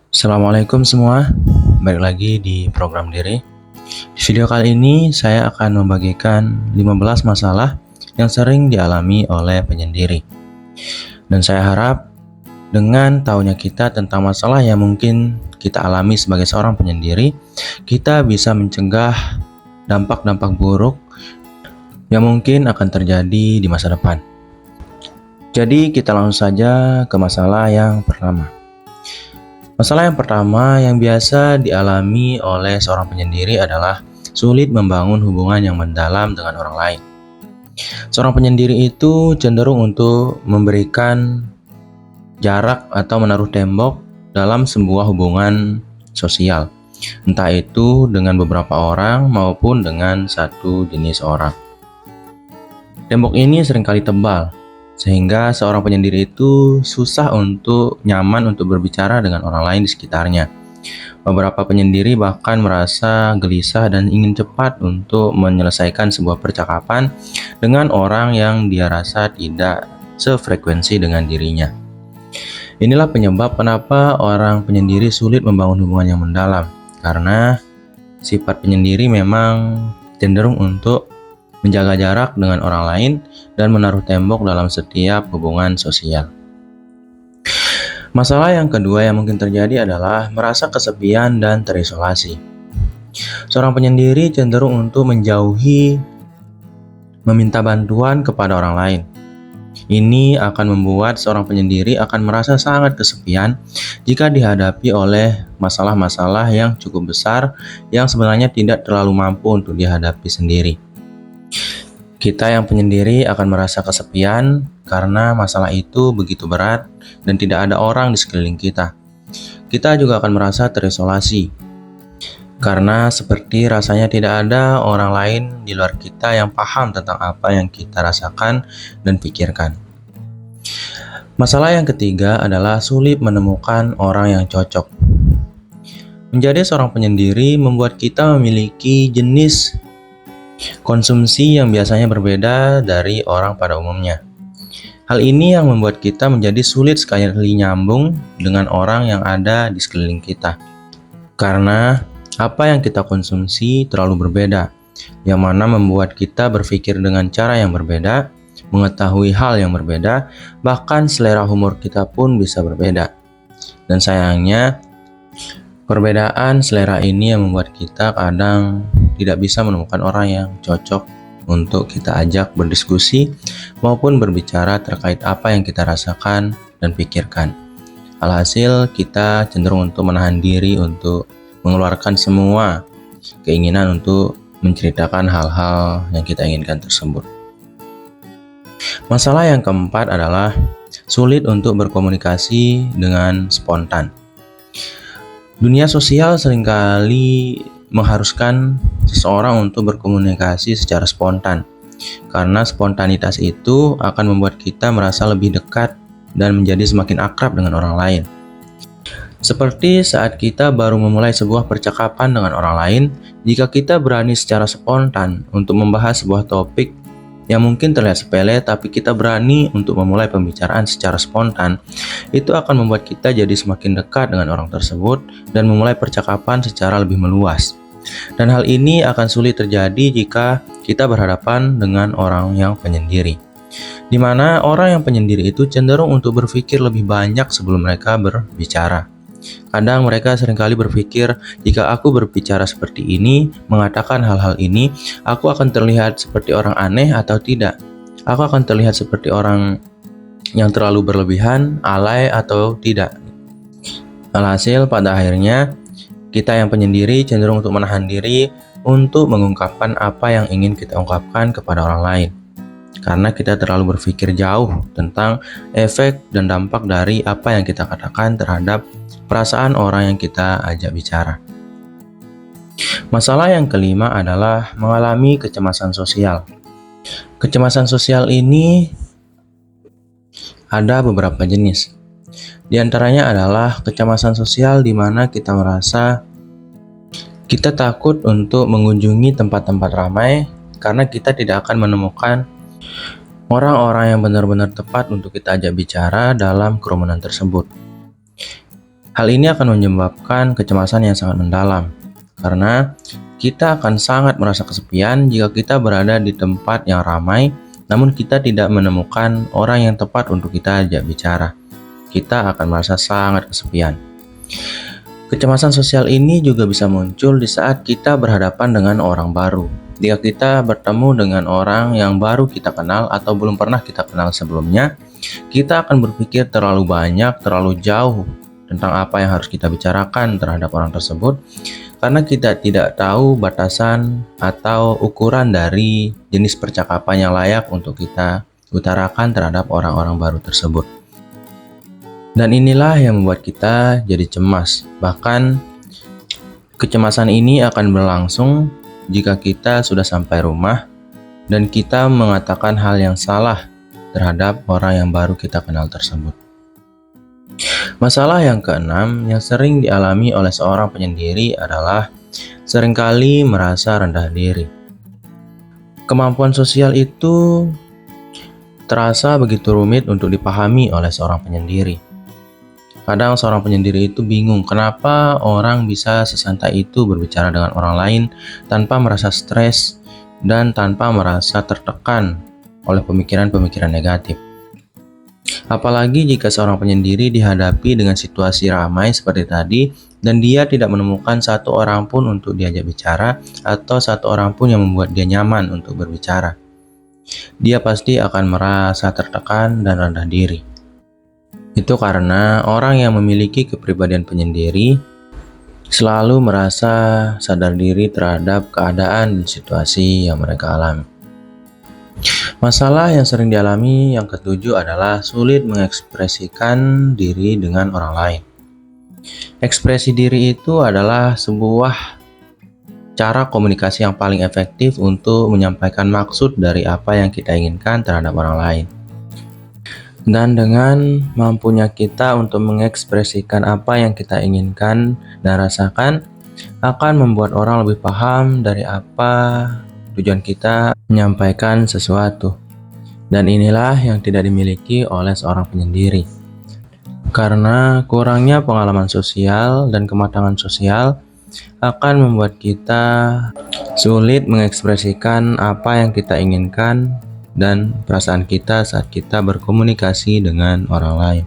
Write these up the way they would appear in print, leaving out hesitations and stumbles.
Assalamualaikum semua, balik lagi di program diri. Di video kali ini saya akan membagikan 15 masalah yang sering dialami oleh penyendiri. Dan saya harap dengan tahunya kita tentang masalah yang mungkin kita alami sebagai seorang penyendiri, kita bisa mencegah dampak-dampak buruk yang mungkin akan terjadi di masa depan. Jadi kita langsung saja ke masalah yang pertama. Masalah yang pertama yang biasa dialami oleh seorang penyendiri adalah sulit membangun hubungan yang mendalam dengan orang lain. Seorang penyendiri itu cenderung untuk memberikan jarak atau menaruh tembok dalam sebuah hubungan sosial, entah itu dengan beberapa orang maupun dengan satu jenis orang. Tembok ini seringkali tebal, sehingga seorang penyendiri itu susah untuk nyaman untuk berbicara dengan orang lain di sekitarnya. Beberapa penyendiri bahkan merasa gelisah dan ingin cepat untuk menyelesaikan sebuah percakapan dengan orang yang dia rasa tidak sefrekuensi dengan dirinya. Inilah penyebab kenapa orang penyendiri sulit membangun hubungan yang mendalam, karena sifat penyendiri memang cenderung untuk menjaga jarak dengan orang lain dan menaruh tembok dalam setiap hubungan sosial. Masalah yang kedua yang mungkin terjadi adalah merasa kesepian dan terisolasi. Seorang penyendiri cenderung untuk menjauhi, meminta bantuan kepada orang lain. Ini akan membuat seorang penyendiri akan merasa sangat kesepian jika dihadapi oleh masalah-masalah yang cukup besar yang sebenarnya tidak terlalu mampu untuk dihadapi sendiri. Kita yang penyendiri akan merasa kesepian karena masalah itu begitu berat dan tidak ada orang di sekeliling kita. Kita juga akan merasa terisolasi karena seperti rasanya tidak ada orang lain di luar kita yang paham tentang apa yang kita rasakan dan pikirkan. Masalah yang ketiga adalah sulit menemukan orang yang cocok. Menjadi seorang penyendiri membuat kita memiliki jenis konsumsi yang biasanya berbeda dari orang pada umumnya. Hal ini yang membuat kita menjadi sulit sekali nyambung dengan orang yang ada di sekeliling kita. Karena apa yang kita konsumsi terlalu berbeda, yang mana membuat kita berpikir dengan cara yang berbeda, mengetahui hal yang berbeda, bahkan selera humor kita pun bisa berbeda. Dan sayangnya, perbedaan selera ini yang membuat kita kadang tidak bisa menemukan orang yang cocok untuk kita ajak berdiskusi maupun berbicara terkait apa yang kita rasakan dan pikirkan. Alhasil, kita cenderung untuk menahan diri untuk mengeluarkan semua keinginan untuk menceritakan hal-hal yang kita inginkan tersebut. Masalah yang keempat adalah sulit untuk berkomunikasi dengan spontan. Dunia sosial seringkali mengharuskan seseorang untuk berkomunikasi secara spontan, karena spontanitas itu akan membuat kita merasa lebih dekat dan menjadi semakin akrab dengan orang lain. Seperti saat kita baru memulai sebuah percakapan dengan orang lain, jika kita berani secara spontan untuk membahas sebuah topik yang mungkin terlihat sepele, tapi kita berani untuk memulai pembicaraan secara spontan, itu akan membuat kita jadi semakin dekat dengan orang tersebut dan memulai percakapan secara lebih meluas. Dan hal ini akan sulit terjadi jika kita berhadapan dengan orang yang penyendiri, di mana orang yang penyendiri itu cenderung untuk berpikir lebih banyak sebelum mereka berbicara. Kadang mereka seringkali berpikir, jika aku berbicara seperti ini, mengatakan hal-hal ini, aku akan terlihat seperti orang aneh atau tidak. Aku akan terlihat seperti orang yang terlalu berlebihan, alay atau tidak. Alhasil, pada akhirnya, kita yang penyendiri cenderung untuk menahan diri untuk mengungkapkan apa yang ingin kita ungkapkan kepada orang lain. Karena kita terlalu berpikir jauh tentang efek dan dampak dari apa yang kita katakan terhadap perasaan orang yang kita ajak bicara. Masalah yang kelima adalah mengalami kecemasan sosial. Kecemasan sosial ini ada beberapa jenis. Di antaranya adalah kecemasan sosial di mana kita merasa kita takut untuk mengunjungi tempat-tempat ramai karena kita tidak akan menemukan orang-orang yang benar-benar tepat untuk kita ajak bicara dalam kerumunan tersebut. Hal ini akan menyebabkan kecemasan yang sangat mendalam, karena kita akan sangat merasa kesepian jika kita berada di tempat yang ramai, namun kita tidak menemukan orang yang tepat untuk kita ajak bicara. Kita akan merasa sangat kesepian. Kecemasan sosial ini juga bisa muncul di saat kita berhadapan dengan orang baru. Jika kita bertemu dengan orang yang baru kita kenal atau belum pernah kita kenal sebelumnya, kita akan berpikir terlalu banyak, terlalu jauh tentang apa yang harus kita bicarakan terhadap orang tersebut, karena kita tidak tahu batasan atau ukuran dari jenis percakapan yang layak untuk kita utarakan terhadap orang-orang baru tersebut. Dan inilah yang membuat kita jadi cemas. Bahkan kecemasan ini akan berlangsung jika kita sudah sampai rumah dan kita mengatakan hal yang salah terhadap orang yang baru kita kenal tersebut. Masalah yang keenam yang sering dialami oleh seorang penyendiri adalah seringkali merasa rendah diri. Kemampuan sosial itu terasa begitu rumit untuk dipahami oleh seorang penyendiri. Kadang seorang penyendiri itu bingung kenapa orang bisa sesantai itu berbicara dengan orang lain tanpa merasa stres dan tanpa merasa tertekan oleh pemikiran-pemikiran negatif. Apalagi jika seorang penyendiri dihadapi dengan situasi ramai seperti tadi dan dia tidak menemukan satu orang pun untuk diajak bicara atau satu orang pun yang membuat dia nyaman untuk berbicara. Dia pasti akan merasa tertekan dan rendah diri. Itu karena orang yang memiliki kepribadian penyendiri selalu merasa sadar diri terhadap keadaan dan situasi yang mereka alami. Masalah yang sering dialami yang ketujuh adalah sulit mengekspresikan diri dengan orang lain. Ekspresi diri itu adalah sebuah cara komunikasi yang paling efektif untuk menyampaikan maksud dari apa yang kita inginkan terhadap orang lain. Dan dengan mampunya kita untuk mengekspresikan apa yang kita inginkan dan rasakan, akan membuat orang lebih paham dari apa tujuan kita menyampaikan sesuatu. Dan inilah yang tidak dimiliki oleh seorang penyendiri. Karena kurangnya pengalaman sosial dan kematangan sosial akan membuat kita sulit mengekspresikan apa yang kita inginkan dan perasaan kita saat kita berkomunikasi dengan orang lain.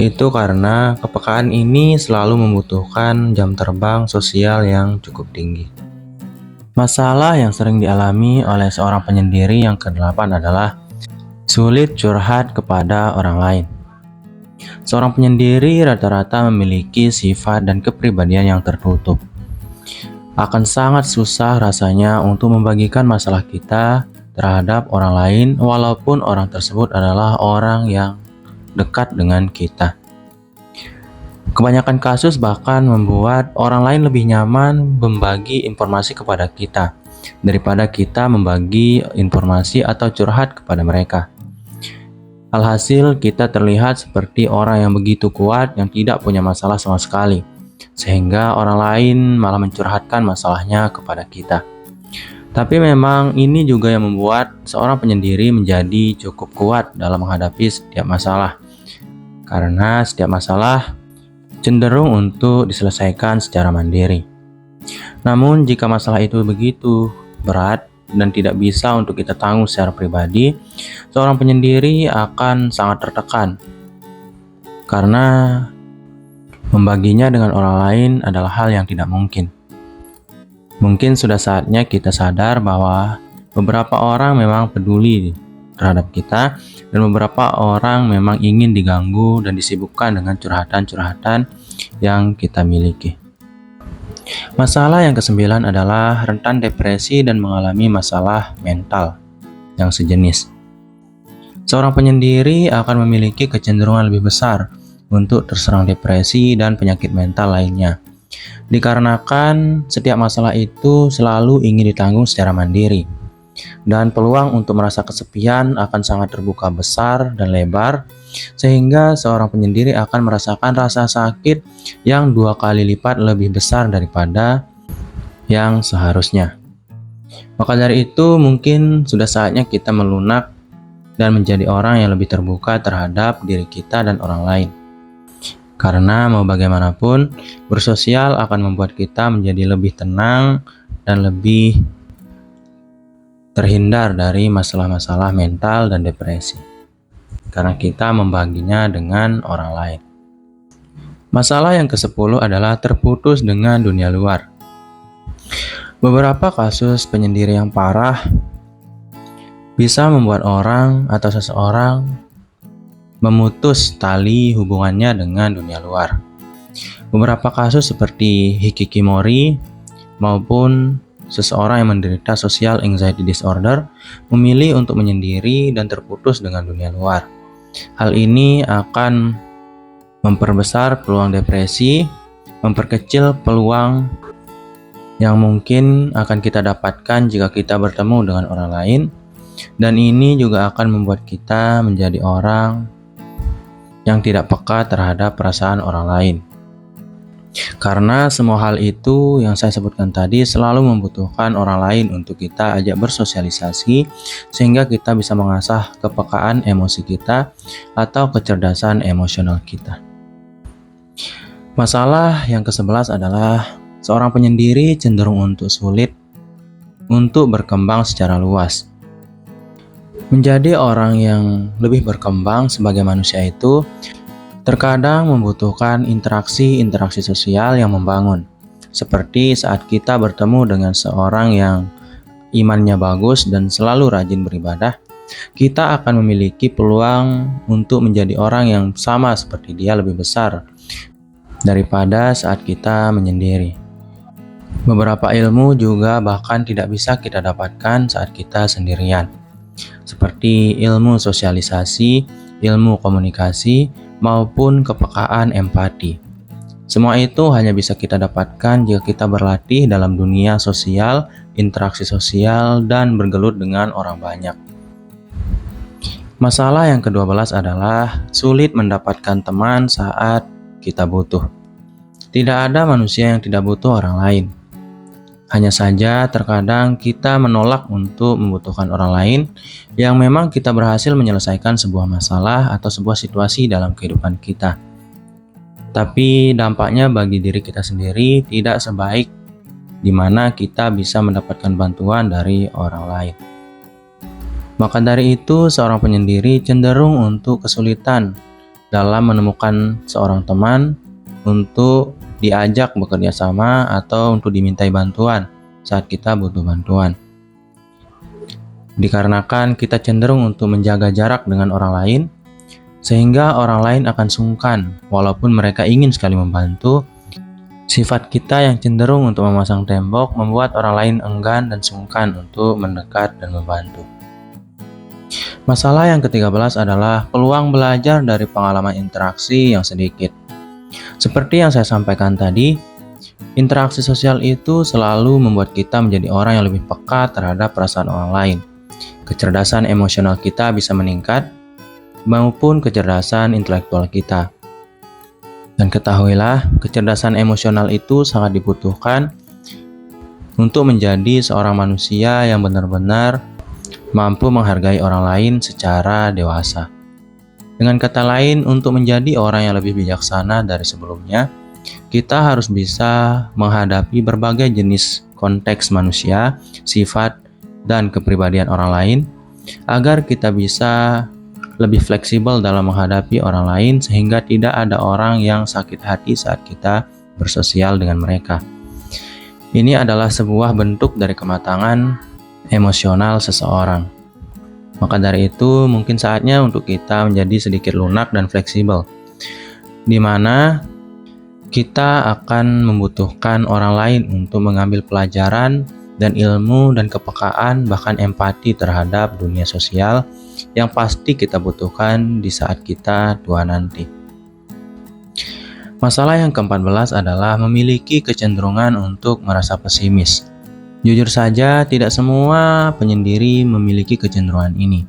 Itu karena kepekaan ini selalu membutuhkan jam terbang sosial yang cukup tinggi. Masalah yang sering dialami oleh seorang penyendiri yang ke-8 adalah sulit curhat kepada orang lain. Seorang penyendiri rata-rata memiliki sifat dan kepribadian yang tertutup. Akan sangat susah rasanya untuk membagikan masalah kita terhadap orang lain walaupun orang tersebut adalah orang yang dekat dengan kita. Kebanyakan kasus bahkan membuat orang lain lebih nyaman membagi informasi kepada kita daripada kita membagi informasi atau curhat kepada mereka. Alhasil kita terlihat seperti orang yang begitu kuat yang tidak punya masalah sama sekali, sehingga orang lain malah mencurhatkan masalahnya kepada kita. Tapi memang ini juga yang membuat seorang penyendiri menjadi cukup kuat dalam menghadapi setiap masalah. Karena setiap masalah cenderung untuk diselesaikan secara mandiri. Namun jika masalah itu begitu berat dan tidak bisa untuk kita tanggung secara pribadi, seorang penyendiri akan sangat tertekan. Karena membaginya dengan orang lain adalah hal yang tidak mungkin. Mungkin sudah saatnya kita sadar bahwa beberapa orang memang peduli terhadap kita dan beberapa orang memang ingin diganggu dan disibukkan dengan curhatan-curhatan yang kita miliki. Masalah yang ke-9 adalah rentan depresi dan mengalami masalah mental yang sejenis. Seorang penyendiri akan memiliki kecenderungan lebih besar untuk terserang depresi dan penyakit mental lainnya. Dikarenakan setiap masalah itu selalu ingin ditanggung secara mandiri. Dan peluang untuk merasa kesepian akan sangat terbuka besar dan lebar, sehingga seorang penyendiri akan merasakan rasa sakit yang 2 kali lipat lebih besar daripada yang seharusnya. Maka dari itu mungkin sudah saatnya kita melunak dan menjadi orang yang lebih terbuka terhadap diri kita dan orang lain. Karena mau bagaimanapun, bersosial akan membuat kita menjadi lebih tenang dan lebih terhindar dari masalah-masalah mental dan depresi. Karena kita membaginya dengan orang lain. Masalah yang ke-10 adalah terputus dengan dunia luar. Beberapa kasus penyendiri yang parah bisa membuat orang atau seseorang memutus tali hubungannya dengan dunia luar. Beberapa kasus seperti hikikomori maupun seseorang yang menderita social anxiety disorder memilih untuk menyendiri dan terputus dengan dunia luar. Hal ini akan memperbesar peluang depresi, memperkecil peluang yang mungkin akan kita dapatkan jika kita bertemu dengan orang lain, dan ini juga akan membuat kita menjadi orang yang tidak peka terhadap perasaan orang lain. Karena semua hal itu yang saya sebutkan tadi selalu membutuhkan orang lain untuk kita ajak bersosialisasi, sehingga kita bisa mengasah kepekaan emosi kita atau kecerdasan emosional kita. Masalah yang ke-11 adalah seorang penyendiri cenderung untuk sulit untuk berkembang secara luas. Menjadi orang yang lebih berkembang sebagai manusia itu terkadang membutuhkan interaksi sosial yang membangun. Seperti saat kita bertemu dengan seorang yang imannya bagus dan selalu rajin beribadah, kita akan memiliki peluang untuk menjadi orang yang sama seperti dia, lebih besar daripada saat kita menyendiri. Beberapa ilmu juga bahkan tidak bisa kita dapatkan saat kita sendirian, seperti ilmu sosialisasi, ilmu komunikasi, maupun kepekaan empati. Semua itu hanya bisa kita dapatkan jika kita berlatih dalam dunia sosial, interaksi sosial, dan bergelut dengan orang banyak. Masalah yang ke-12 adalah sulit mendapatkan teman saat kita butuh. Tidak ada manusia yang tidak butuh orang lain. Hanya saja terkadang kita menolak untuk membutuhkan orang lain yang memang kita berhasil menyelesaikan sebuah masalah atau sebuah situasi dalam kehidupan kita. Tapi dampaknya bagi diri kita sendiri tidak sebaik di mana kita bisa mendapatkan bantuan dari orang lain. Maka dari itu, seorang penyendiri cenderung untuk kesulitan dalam menemukan seorang teman untuk diajak bekerja sama atau untuk dimintai bantuan saat kita butuh bantuan. Dikarenakan kita cenderung untuk menjaga jarak dengan orang lain, sehingga orang lain akan sungkan walaupun mereka ingin sekali membantu. Sifat kita yang cenderung untuk memasang tembok membuat orang lain enggan dan sungkan untuk mendekat dan membantu. Masalah yang ke-13 adalah peluang belajar dari pengalaman interaksi yang sedikit. Seperti yang saya sampaikan tadi, interaksi sosial itu selalu membuat kita menjadi orang yang lebih peka terhadap perasaan orang lain. Kecerdasan emosional kita bisa meningkat, maupun kecerdasan intelektual kita. Dan ketahuilah, kecerdasan emosional itu sangat dibutuhkan untuk menjadi seorang manusia yang benar-benar mampu menghargai orang lain secara dewasa. Dengan kata lain, untuk menjadi orang yang lebih bijaksana dari sebelumnya, kita harus bisa menghadapi berbagai jenis konteks manusia, sifat, dan kepribadian orang lain, agar kita bisa lebih fleksibel dalam menghadapi orang lain sehingga tidak ada orang yang sakit hati saat kita bersosial dengan mereka. Ini adalah sebuah bentuk dari kematangan emosional seseorang. Maka dari itu, mungkin saatnya untuk kita menjadi sedikit lunak dan fleksibel, di mana kita akan membutuhkan orang lain untuk mengambil pelajaran dan ilmu dan kepekaan, bahkan empati terhadap dunia sosial yang pasti kita butuhkan di saat kita tua nanti. Masalah yang ke-14 adalah memiliki kecenderungan untuk merasa pesimis. Jujur saja, tidak semua penyendiri memiliki kecenderungan ini.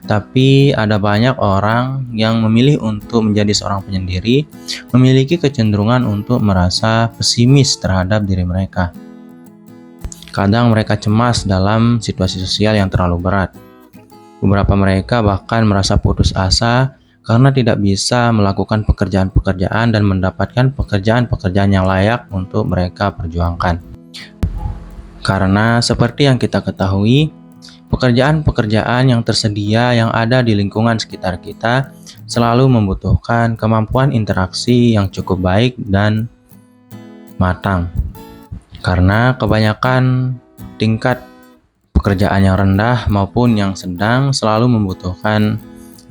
Tapi ada banyak orang yang memilih untuk menjadi seorang penyendiri, memiliki kecenderungan untuk merasa pesimis terhadap diri mereka. Kadang mereka cemas dalam situasi sosial yang terlalu berat. Beberapa mereka bahkan merasa putus asa karena tidak bisa melakukan pekerjaan-pekerjaan dan mendapatkan pekerjaan-pekerjaan yang layak untuk mereka perjuangkan. Karena seperti yang kita ketahui, pekerjaan-pekerjaan yang tersedia yang ada di lingkungan sekitar kita selalu membutuhkan kemampuan interaksi yang cukup baik dan matang. Karena kebanyakan tingkat pekerjaan yang rendah maupun yang sedang selalu membutuhkan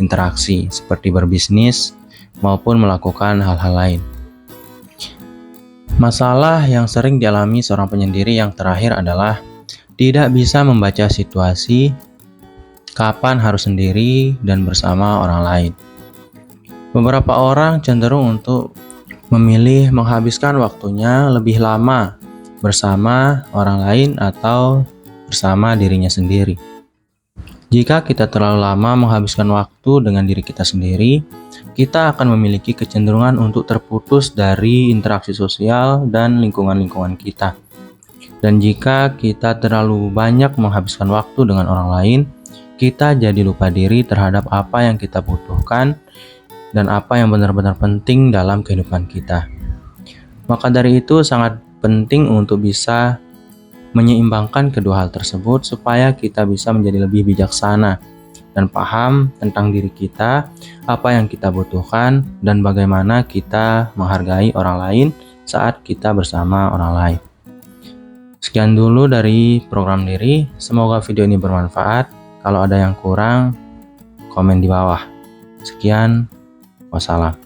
interaksi seperti berbisnis maupun melakukan hal-hal lain. Masalah yang sering dialami seorang penyendiri yang terakhir adalah tidak bisa membaca situasi kapan harus sendiri dan bersama orang lain. Beberapa orang cenderung untuk memilih menghabiskan waktunya lebih lama bersama orang lain atau bersama dirinya sendiri. Jika kita terlalu lama menghabiskan waktu dengan diri kita sendiri, kita akan memiliki kecenderungan untuk terputus dari interaksi sosial dan lingkungan-lingkungan kita. Dan jika kita terlalu banyak menghabiskan waktu dengan orang lain, kita jadi lupa diri terhadap apa yang kita butuhkan dan apa yang benar-benar penting dalam kehidupan kita. Maka dari itu sangat penting untuk bisa menyeimbangkan kedua hal tersebut supaya kita bisa menjadi lebih bijaksana dan paham tentang diri kita, apa yang kita butuhkan, dan bagaimana kita menghargai orang lain saat kita bersama orang lain. Sekian dulu dari program diri, semoga video ini bermanfaat. Kalau ada yang kurang, komen di bawah. Sekian, wassalam.